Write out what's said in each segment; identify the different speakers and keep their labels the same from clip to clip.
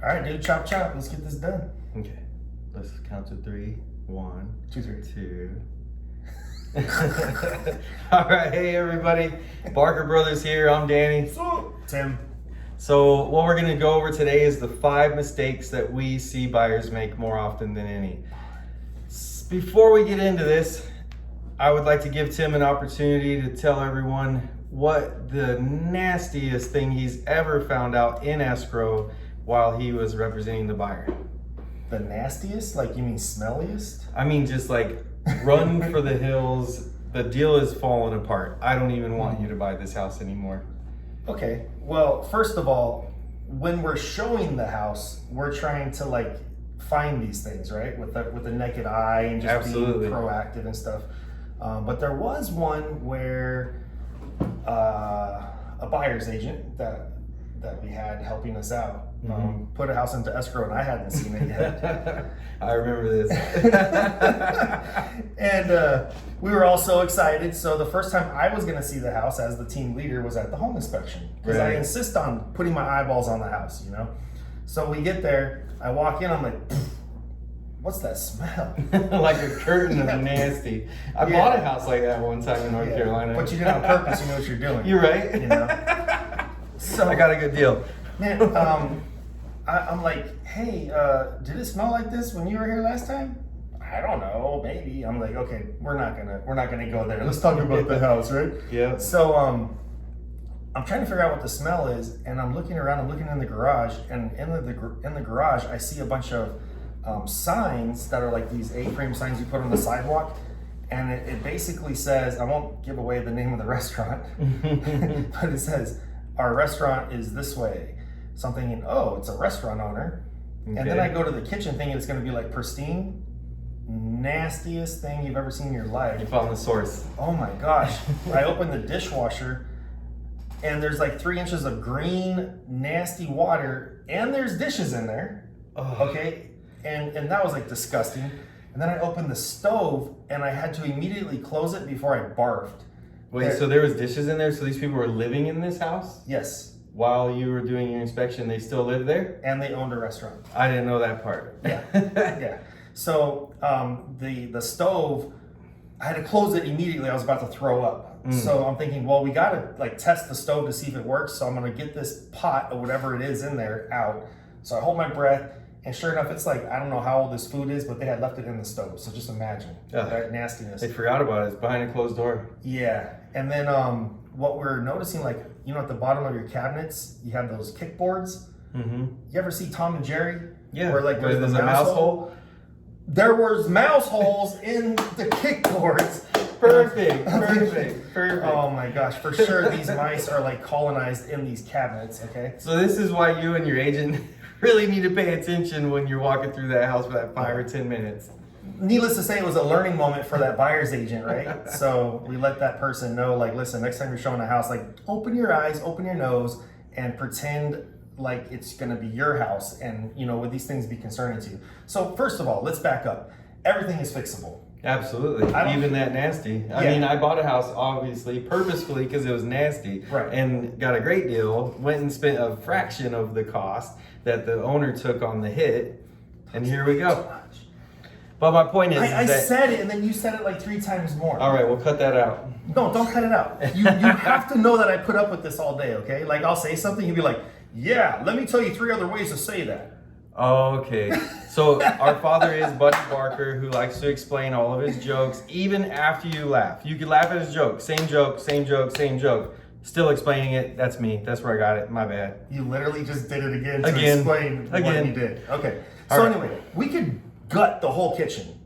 Speaker 1: All right, dude, chop chop. Let's get this done.
Speaker 2: Okay, let's count to 3. 1,
Speaker 1: 2, 3.
Speaker 2: 2. All right, hey everybody, Barker Brothers here. I'm Danny.
Speaker 1: Tim.
Speaker 2: So what we're gonna go over today is the 5 mistakes that we see buyers make more often than any. Before we get into this, I would like to give Tim an opportunity to tell everyone what the nastiest thing he's ever found out in escrow while he was representing the buyer.
Speaker 1: The nastiest? Like, you mean smelliest?
Speaker 2: I mean, just like run for the hills. The deal is falling apart. I don't even want you to buy this house anymore.
Speaker 1: Okay, well, first of all, when we're showing the house, we're trying to like find these things, right? With the naked eye and just
Speaker 2: Absolutely.
Speaker 1: being proactive and stuff. But there was one where a buyer's agent that we had helping us out put a house into escrow, and I hadn't seen it yet.
Speaker 2: I remember this.
Speaker 1: And we were all so excited. So the first time I was going to see the house as the team leader was at the home inspection, because I insist on putting my eyeballs on the house, you know? So we get there, I walk in, I'm like, what's that smell?
Speaker 2: Like a curtain of nasty. I bought a house like that one time in North Carolina.
Speaker 1: But you did it on purpose, you know what you're doing.
Speaker 2: You're right.
Speaker 1: You know? So
Speaker 2: I got a good deal.
Speaker 1: Man, I'm like, hey, did it smell like this when you were here last time? I don't know, maybe. I'm like, okay, we're not gonna go there. Let's talk about the house, right?
Speaker 2: Yeah.
Speaker 1: So I'm trying to figure out what the smell is, and I'm looking around. I'm looking in the garage, and in the garage, I see a bunch of signs that are like these A-frame signs you put on the sidewalk, and it basically says, I won't give away the name of the restaurant, but it says, our restaurant is this way. So I'm thinking, oh, it's a restaurant owner. Okay. And then I go to the kitchen thinking it's gonna be like pristine. Nastiest thing you've ever seen in your life.
Speaker 2: You found the source.
Speaker 1: Oh my gosh. I opened the dishwasher and there's like 3 inches of green, nasty water, and there's dishes in there.
Speaker 2: Oh.
Speaker 1: Okay. And that was like disgusting. And then I opened the stove and I had to immediately close it before I barfed.
Speaker 2: Wait, so there was dishes in there? So these people were living in this house?
Speaker 1: Yes.
Speaker 2: While you were doing your inspection, they still live there?
Speaker 1: And they owned a restaurant.
Speaker 2: I didn't know that part.
Speaker 1: Yeah. Yeah. So the stove, I had to close it immediately. I was about to throw up. So I'm thinking, well, we gotta like test the stove to see if it works. So I'm gonna get this pot or whatever it is in there out. So I hold my breath, and sure enough, it's like, I don't know how old this food is, but they had left it in the stove. So just imagine that nastiness.
Speaker 2: They forgot about it. It's behind a closed door.
Speaker 1: Yeah. And then what we're noticing, like, you know, at the bottom of your cabinets, you have those kickboards. Mm-hmm. You ever see Tom and Jerry?
Speaker 2: Yeah.
Speaker 1: Where like there's
Speaker 2: a mouse hole.
Speaker 1: There was mouse holes in the kickboards.
Speaker 2: Perfect.
Speaker 1: Oh my gosh, for sure these mice are like colonized in these cabinets, okay?
Speaker 2: So this is why you and your agent really need to pay attention when you're walking through that house for that 5 or 10 minutes.
Speaker 1: Needless to say, it was a learning moment for that buyer's agent, right? So we let that person know, like, listen, next time you're showing a house, like, open your eyes, open your nose, and pretend like it's gonna be your house, and, you know, would these things be concerning to you? So first of all, let's back up. Everything is fixable.
Speaker 2: Absolutely, even that nasty. I mean, I bought a house obviously purposefully because it was nasty,
Speaker 1: right? And
Speaker 2: got a great deal. Went and spent a fraction of the cost that the owner took on the hit, and here we go. But my point is,
Speaker 1: I said it, and then you said it like 3 times more.
Speaker 2: All right, we'll cut that out.
Speaker 1: No, don't cut it out. You have to know that I put up with this all day, okay? Like, I'll say something, you'll be like, yeah, let me tell you 3 other ways to say that.
Speaker 2: Okay, so our father is Buddy Barker, who likes to explain all of his jokes, even after you laugh. You can laugh at his joke, same joke, same joke, same joke. Still explaining it, that's me, that's where I got it, my bad.
Speaker 1: You literally just did it again to explain what you did. Okay, so anyway, we could gut the whole kitchen,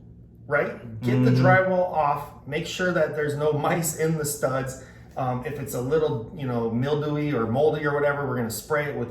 Speaker 1: right? Get the drywall off, make sure that there's no mice in the studs. If it's a little, you know, mildewy or moldy or whatever, we're gonna spray it with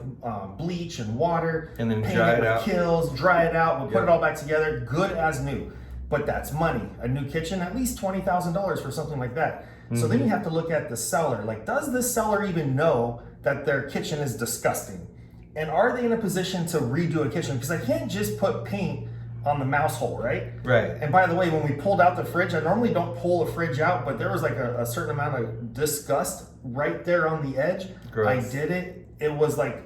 Speaker 1: bleach and water,
Speaker 2: and then
Speaker 1: paint
Speaker 2: dry
Speaker 1: it
Speaker 2: it
Speaker 1: with
Speaker 2: out.
Speaker 1: Kills, dry it out. We'll put it all back together, good as new. But that's money. A new kitchen, at least $20,000 for something like that. So then you have to look at the seller. Like, does this seller even know that their kitchen is disgusting? And are they in a position to redo a kitchen? Because I can't just put paint on the mouse hole, right?
Speaker 2: Right.
Speaker 1: And by the way, when we pulled out the fridge, I normally don't pull a fridge out, but there was like a certain amount of disgust right there on the edge.
Speaker 2: Gross.
Speaker 1: I did it. It was like,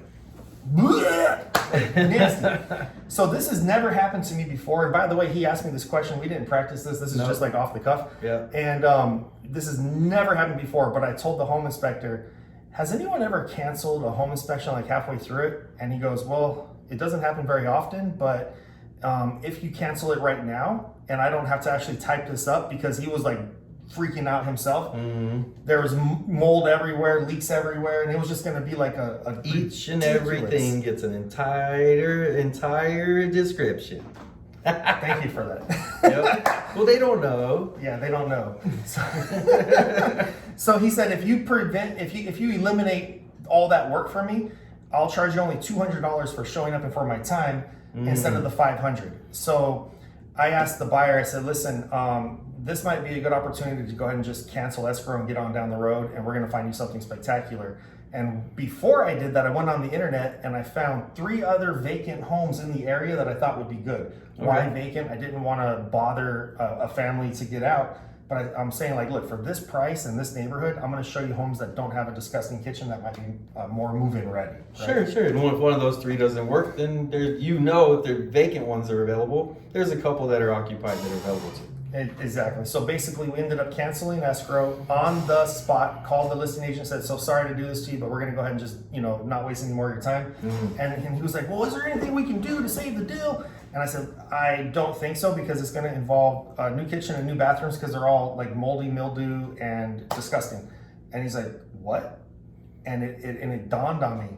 Speaker 1: bleh! like nasty. So this has never happened to me before. And by the way, he asked me this question. We didn't practice this. This is just like off the cuff.
Speaker 2: Yeah.
Speaker 1: And this has never happened before. But I told the home inspector, has anyone ever canceled a home inspection like halfway through it? And he goes, well, it doesn't happen very often, but if you cancel it right now, and I don't have to actually type this up, because he was like freaking out himself. There was mold everywhere, leaks everywhere, and it was just going to be like a
Speaker 2: each and everything gets an entire description.
Speaker 1: Thank you for that.
Speaker 2: Yep. Well, they don't know.
Speaker 1: Yeah, they don't know. So he said, if you eliminate all that work for me, I'll charge you only $200 for showing up and for my time instead of the $500. So I asked the buyer, I said, listen, this might be a good opportunity to go ahead and just cancel escrow and get on down the road, and we're going to find you something spectacular. And before I did that, I went on the internet and I found 3 other vacant homes in the area that I thought would be good. Why vacant? I didn't want to bother a family to get out. But I'm saying, like, look, for this price in this neighborhood, I'm going to show you homes that don't have a disgusting kitchen that might be more move-in ready. Right?
Speaker 2: Sure. And if one of those 3 doesn't work, then if the vacant ones are available, there's a couple that are occupied that are available too.
Speaker 1: Exactly. So basically, we ended up canceling escrow on the spot. Called the listing agent, said, so sorry to do this to you, but we're going to go ahead and just, not waste any more of your time. And he was like, well, is there anything we can do to save the deal? And I said, I don't think so, because it's going to involve a new kitchen and new bathrooms, because they're all like moldy, mildew, and disgusting. And he's like, what? And it dawned on me,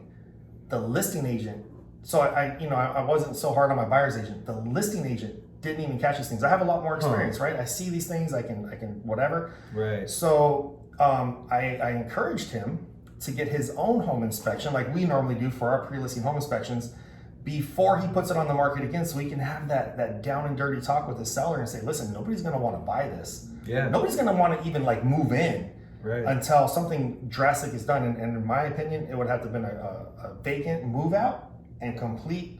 Speaker 1: the listing agent. So I wasn't so hard on my buyer's agent. The listing agent didn't even catch these things. I have a lot more experience, right? I see these things. I can whatever.
Speaker 2: Right.
Speaker 1: So I encouraged him to get his own home inspection, like we normally do for our pre-listing home inspections, before he puts it on the market again, so he can have that down and dirty talk with the seller and say, listen, nobody's going to want to buy this.
Speaker 2: Yeah.
Speaker 1: Nobody's going to want to even like move in until something drastic is done. And in my opinion, it would have to have been a vacant move out and complete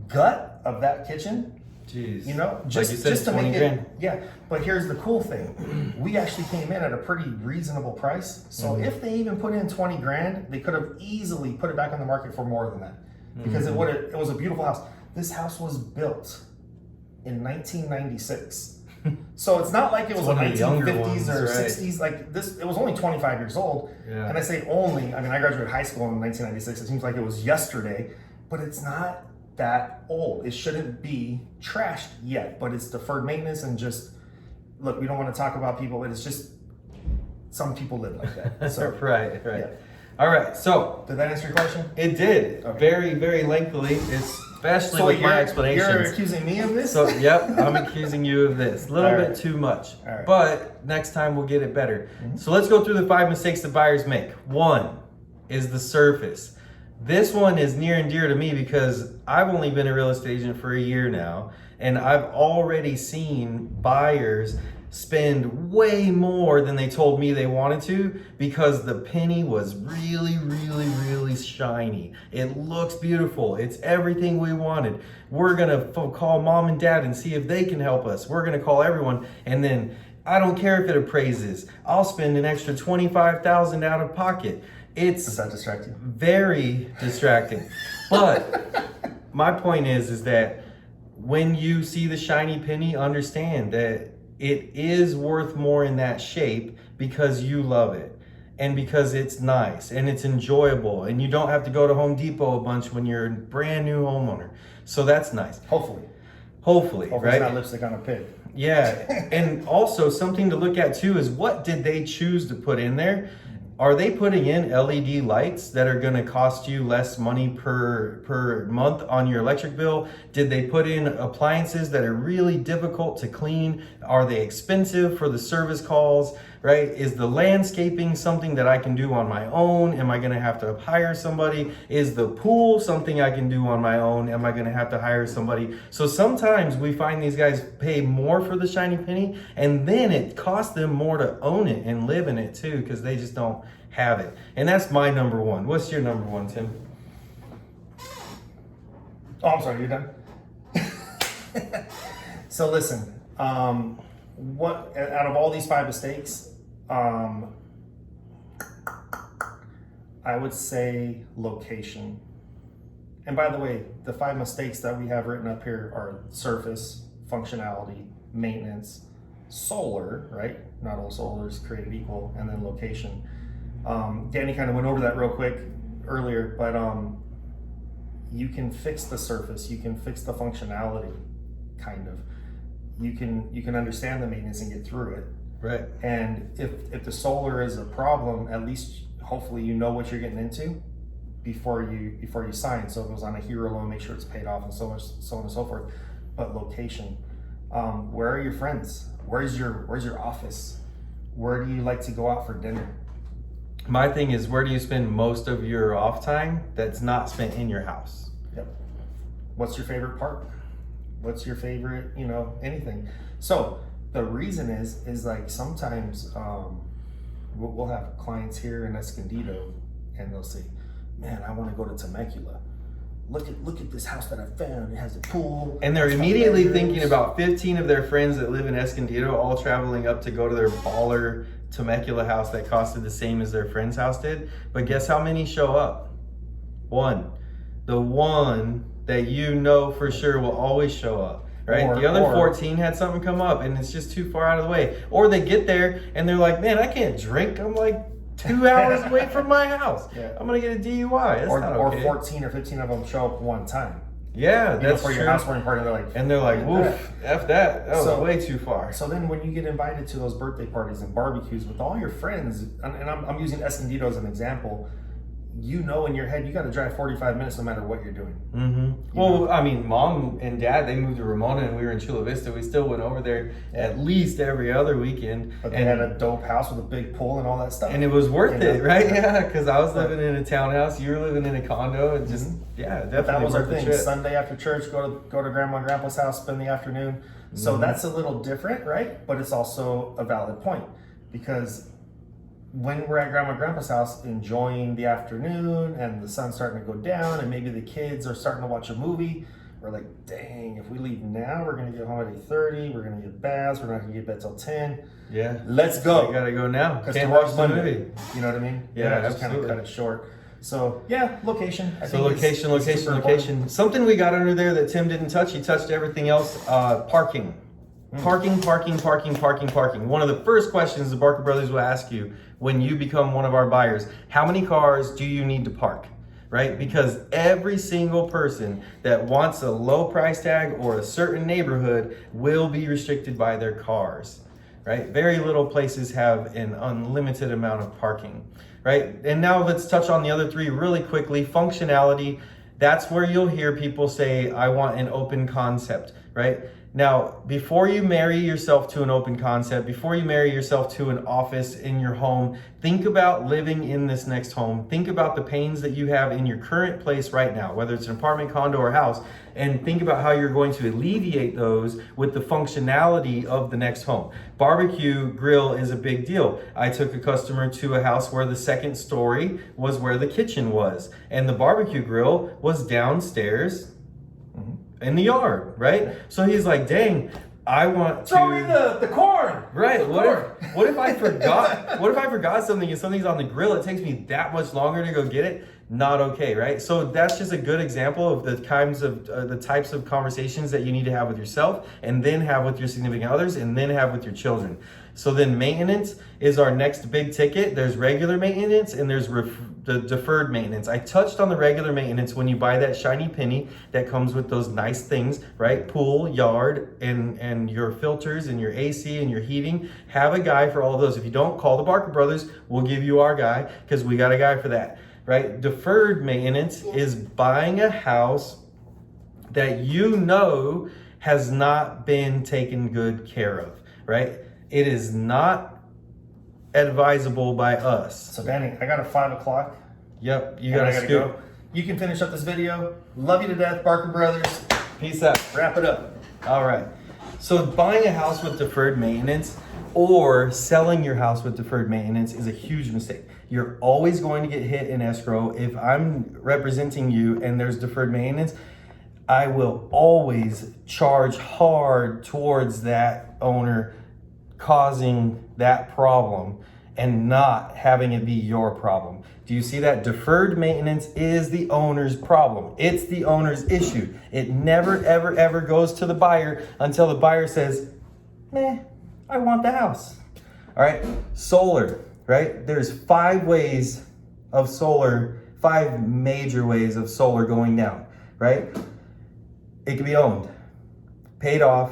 Speaker 1: gut of that kitchen.
Speaker 2: Jeez.
Speaker 1: Just,
Speaker 2: like you said,
Speaker 1: just to
Speaker 2: 20
Speaker 1: make
Speaker 2: grand.
Speaker 1: it. Yeah. But here's the cool thing. We actually came in at a pretty reasonable price. So if they even put in 20 grand, they could have easily put it back on the market for more than that. Because it was a beautiful house. This house was built in 1996. So it's not like it was a 1950s or 60s. Like this, it was only 25 years old.
Speaker 2: Yeah.
Speaker 1: And I say only, I graduated high school in 1996. It seems like it was yesterday, but it's not that old. It shouldn't be trashed yet, but it's deferred maintenance. And just, look, we don't want to talk about people, but it's just, some people live like that. So,
Speaker 2: right.
Speaker 1: Yeah.
Speaker 2: All right, so
Speaker 1: did that answer your question?
Speaker 2: It did.
Speaker 1: Okay.
Speaker 2: Very, very lengthily, especially with my explanations.
Speaker 1: You're accusing me of this?
Speaker 2: So, yep, I'm accusing you of this. A little bit too much.
Speaker 1: All right.
Speaker 2: But next time we'll get it better. So let's go through the 5 mistakes that buyers make. 1 is the surface. This one is near and dear to me because I've only been a real estate agent for a year now, and I've already seen buyers spend way more than they told me they wanted to because the penny was really, really, really shiny. It looks beautiful. It's everything we wanted. We're gonna call mom and dad and see if they can help us. We're gonna call everyone, and then I don't care if it appraises. I'll spend an extra $25,000 out of pocket.
Speaker 1: Does that distract you?
Speaker 2: Very distracting. But my point is that when you see the shiny penny, understand that it is worth more in that shape because you love it and because it's nice and it's enjoyable and you don't have to go to Home Depot a bunch when you're a brand new homeowner. So that's nice. Hopefully, right?
Speaker 1: It's not lipstick on a pig.
Speaker 2: Yeah. And also something to look at too is what did they choose to put in there? Are they putting in LED lights that are going to cost you less money per month on your electric bill? Did they put in appliances that are really difficult to clean? Are they expensive for the service calls, right? Is the landscaping something that I can do on my own? Am I going to have to hire somebody? Is the pool something I can do on my own? Am I going to have to hire somebody? So sometimes we find these guys pay more for the shiny penny, and then it costs them more to own it and live in it too, because they just don't have it. And that's my number 1. What's your number 1, Tim?
Speaker 1: Oh, I'm sorry, you're done? So listen, what out of all these 5 mistakes, I would say location. And by the way, the 5 mistakes that we have written up here are surface, functionality, maintenance, solar, right? Not all solar is created equal, and then location. Danny kind of went over that real quick earlier, but you can fix the surface, you can fix the functionality, kind of. You can understand the maintenance and get through it.
Speaker 2: Right.
Speaker 1: And if the solar is a problem, at least hopefully you know what you're getting into before you sign. So if it was on a hero loan, make sure it's paid off, and so on and so forth. But location, where are your friends? Where's your office? Where do you like to go out for dinner?
Speaker 2: My thing is, where do you spend most of your off time that's not spent in your house?
Speaker 1: Yep. What's your favorite park? What's your favorite, anything? So the reason is like sometimes we'll have clients here in Escondido, and they'll say, "Man, I want to go to Temecula. Look at this house that I found. It has a pool."
Speaker 2: And they're immediately thinking about 15 of their friends that live in Escondido all traveling up to go to their baller Temecula house that costed the same as their friend's house did. But guess how many show up? One. The one that you know for sure will always show up, right? The other 14 had something come up and it's just too far out of the way. Or they get there and they're like, "Man, I can't drink. I'm like 2 hours away from my house.
Speaker 1: Yeah.
Speaker 2: I'm gonna get a DUI." That's not okay.
Speaker 1: Or 14 or 15 of them show up one time.
Speaker 2: Yeah, that's
Speaker 1: for
Speaker 2: true.
Speaker 1: your housewarming party. They're like,
Speaker 2: "Woof, F that. That was way too far."
Speaker 1: So then when you get invited to those birthday parties and barbecues with all your friends, and I'm using Escondido as an example, in your head, you got to drive 45 minutes no matter what you're doing.
Speaker 2: Mm-hmm. Well, I mean, Mom and Dad, they moved to Ramona and we were in Chula Vista. We still went over there at least every other weekend.
Speaker 1: But they had a dope house with a big pool and all that stuff.
Speaker 2: And it was worth it, right? Yeah, because I was living in a townhouse, you were living in a condo, and just, definitely.
Speaker 1: But that was our
Speaker 2: worth the
Speaker 1: thing.
Speaker 2: trip.
Speaker 1: Sunday after church, go to Grandma and Grandpa's house, spend the afternoon. So that's a little different, right? But it's also a valid point, because when we're at Grandma and Grandpa's house enjoying the afternoon and the sun's starting to go down and maybe the kids are starting to watch a movie, we're like, dang, if we leave now, we're going to get home at 8:30, we're going to get baths, we're not going to get bed till 10.
Speaker 2: Yeah.
Speaker 1: Let's go.
Speaker 2: We got to go now.
Speaker 1: Can't watch the movie. You know what I mean?
Speaker 2: Yeah,
Speaker 1: just kind of cut it short. So, yeah, location. I think
Speaker 2: location. Something we got under there that Tim didn't touch, he touched everything else, parking. Parking. One of the first questions the Barker Brothers will ask you when you become one of our buyers: how many cars do you need to park? Right? Because every single person that wants a low price tag or a certain neighborhood will be restricted by their cars. Right? Very little places have an unlimited amount of parking. Right? And now let's touch on the other three really quickly. Functionality. That's where you'll hear people say, "I want an open concept," right? Now, before you marry yourself to an open concept, before you marry yourself to an office in your home, think about living in this next home. Think about the pains that you have in your current place right now, whether it's an apartment, condo, or house, and think about how you're going to alleviate those with the functionality of the next home. Barbecue grill is a big deal. I took a customer to a house where the second story was where the kitchen was, and the barbecue grill was downstairs in the yard, right? So he's like, "Dang, I want to
Speaker 1: throw me the corn."
Speaker 2: Right. What if I forgot? What if I forgot something and something's on the grill? It takes me that much longer to go get it. Not okay, right? So that's just a good example of the types of conversations that you need to have with yourself, and then have with your significant others, and then have with your children. So then maintenance is our next big ticket. There's regular maintenance and there's the deferred maintenance. I touched on the regular maintenance when you buy that shiny penny that comes with those nice things, right? Pool, yard, and your filters and your AC and your heating. Have a guy for all of those. If you don't, call the Barker Brothers. We'll give you our guy, because we got a guy for that, right? Deferred maintenance is buying a house that you know has not been taken good care of, right? It is not advisable by us.
Speaker 1: So Danny, I got a 5 o'clock.
Speaker 2: Yep, you gotta
Speaker 1: go. You can finish up this video. Love you to death, Barker Brothers.
Speaker 2: Peace out.
Speaker 1: Wrap it up.
Speaker 2: All right. So buying a house with deferred maintenance or selling your house with deferred maintenance is a huge mistake. You're always going to get hit in escrow. If I'm representing you and there's deferred maintenance, I will always charge hard towards that owner causing that problem. and not having it be your problem. Do you see that? Deferred maintenance is the owner's problem. It's the owner's issue. It never, ever, ever goes to the buyer until the buyer says, meh, I want the house. All right, solar, right? There's 5 ways of solar, 5 major ways of solar going down, right? It can be owned, paid off,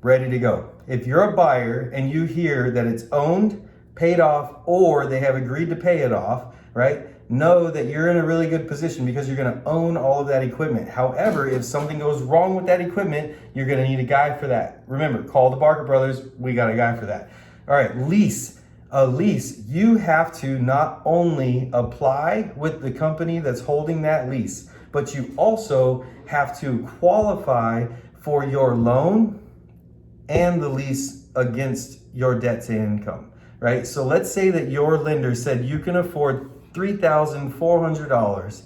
Speaker 2: ready to go. If you're a buyer and you hear that it's owned, paid off, or they have agreed to pay it off, right? Know that you're in a really good position because you're gonna own all of that equipment. However, if something goes wrong with that equipment, you're gonna need a guy for that. Remember, call the Barker Brothers, we got a guy for that. All right, lease. A lease, you have to not only apply with the company that's holding that lease, but you also have to qualify for your loan and the lease against your debt to income, right? So let's say that your lender said you can afford $3,400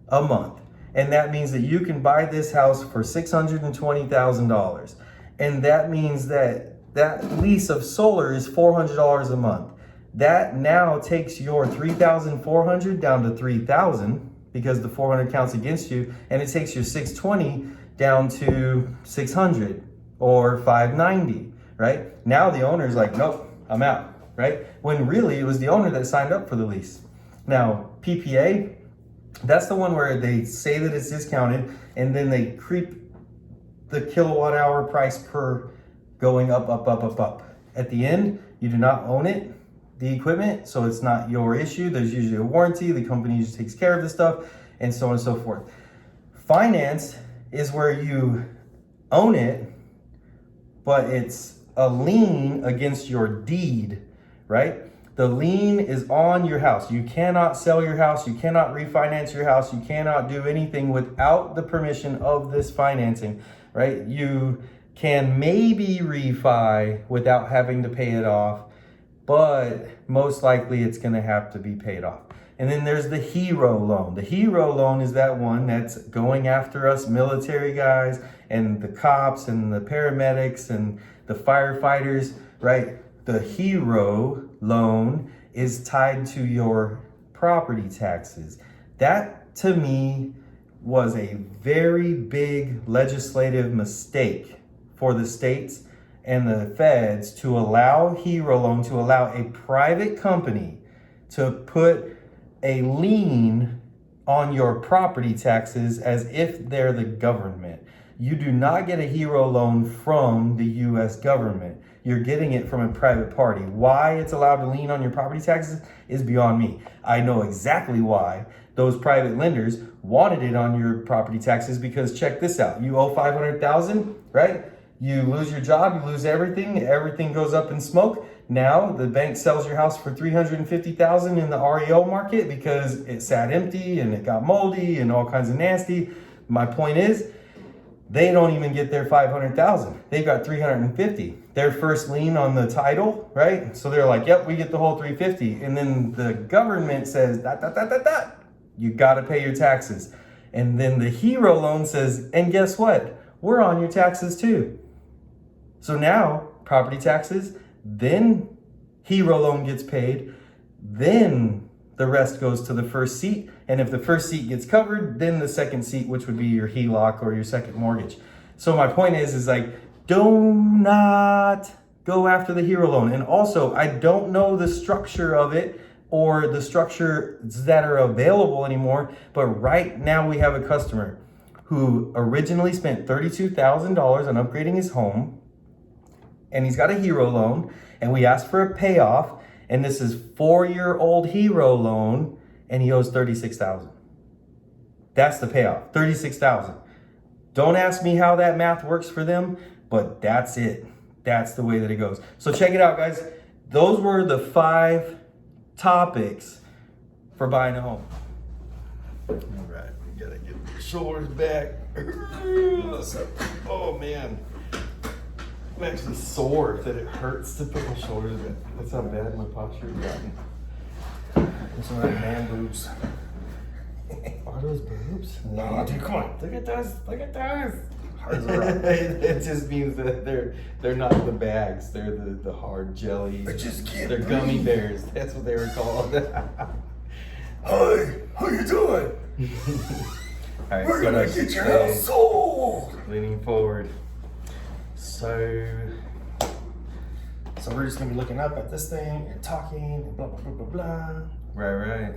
Speaker 2: a month. And that means that you can buy this house for $620,000. And that means that that lease of solar is $400 a month. That now takes your $3,400 down to $3,000 because the 400 counts against you, and it takes your 620 down to 600 or 590, right? Now the owner's like, nope, I'm out, right? When really it was the owner that signed up for the lease. Now, PPA, that's the one where they say that it's discounted and then they creep the kilowatt hour price per going up, up, up, up, up. At the end, you do not own it, the equipment, so it's not your issue. There's usually a warranty. The company usually takes care of the stuff, and so on and so forth. Finance is where you own it, but it's a lien against your deed, right? The lien is on your house. You cannot sell your house. You cannot refinance your house. You cannot do anything without the permission of this financing, right? You can maybe refi without having to pay it off, but most likely it's gonna have to be paid off. And then there's the hero loan. The hero loan is that one that's going after us military guys and the cops and the paramedics and the firefighters, right? The hero loan is tied to your property taxes. That to me was a very big legislative mistake for the states and the feds to allow hero loan, to allow a private company to put a lien on your property taxes as if they're the government. You do not get a hero loan from the US government. You're getting it from a private party. Why it's allowed to lien on your property taxes is beyond me. I know exactly why those private lenders wanted it on your property taxes, because check this out. You owe $500,000, right? You lose your job, you lose everything goes up in smoke. Now the bank sells your house for $350,000 in the REO market because it sat empty and it got moldy and all kinds of nasty. My point is, they don't even get their $500,000. They've got $350,000. Their first lien on the title, right? So they're like, yep, we get the whole $350,000. And then the government says, you gotta pay your taxes. And then the hero loan says, and guess what? We're on your taxes too. So now, property taxes, then hero loan gets paid, then the rest goes to the first seat. And if the first seat gets covered, then the second seat, which would be your HELOC or your second mortgage. So my point is like, do not go after the hero loan. And also, I don't know the structure of it or the structures that are available anymore, but right now we have a customer who originally spent $32,000 on upgrading his home, and he's got a hero loan, and we asked for a payoff, and this is 4-year-old hero loan, and he owes $36,000. That's the payoff, $36,000. Don't ask me how that math works for them, but that's it. That's the way that it goes. So check it out, guys. Those were the 5 topics for buying a home. All right, we gotta get the shoulders back. Oh man. I'm actually sore that it hurts to put my shoulders back. That's how bad my posture has gotten.
Speaker 1: That's one of the man boobs.
Speaker 2: Are those boobs?
Speaker 1: No, dude, come on.
Speaker 2: Look at those. Look at those.
Speaker 1: Hard as a rock.
Speaker 2: It just means that they're not the bags. They're the hard jelly.
Speaker 1: I just can't
Speaker 2: They're gummy
Speaker 1: breathe.
Speaker 2: bears. That's what they were called.
Speaker 1: Hi, how you doing?
Speaker 2: All right,
Speaker 1: We're
Speaker 2: so
Speaker 1: gonna
Speaker 2: let's
Speaker 1: get your
Speaker 2: stay
Speaker 1: house sold.
Speaker 2: leaning forward. So
Speaker 1: So we're just gonna be looking up at this thing and talking and blah blah blah blah blah.
Speaker 2: right.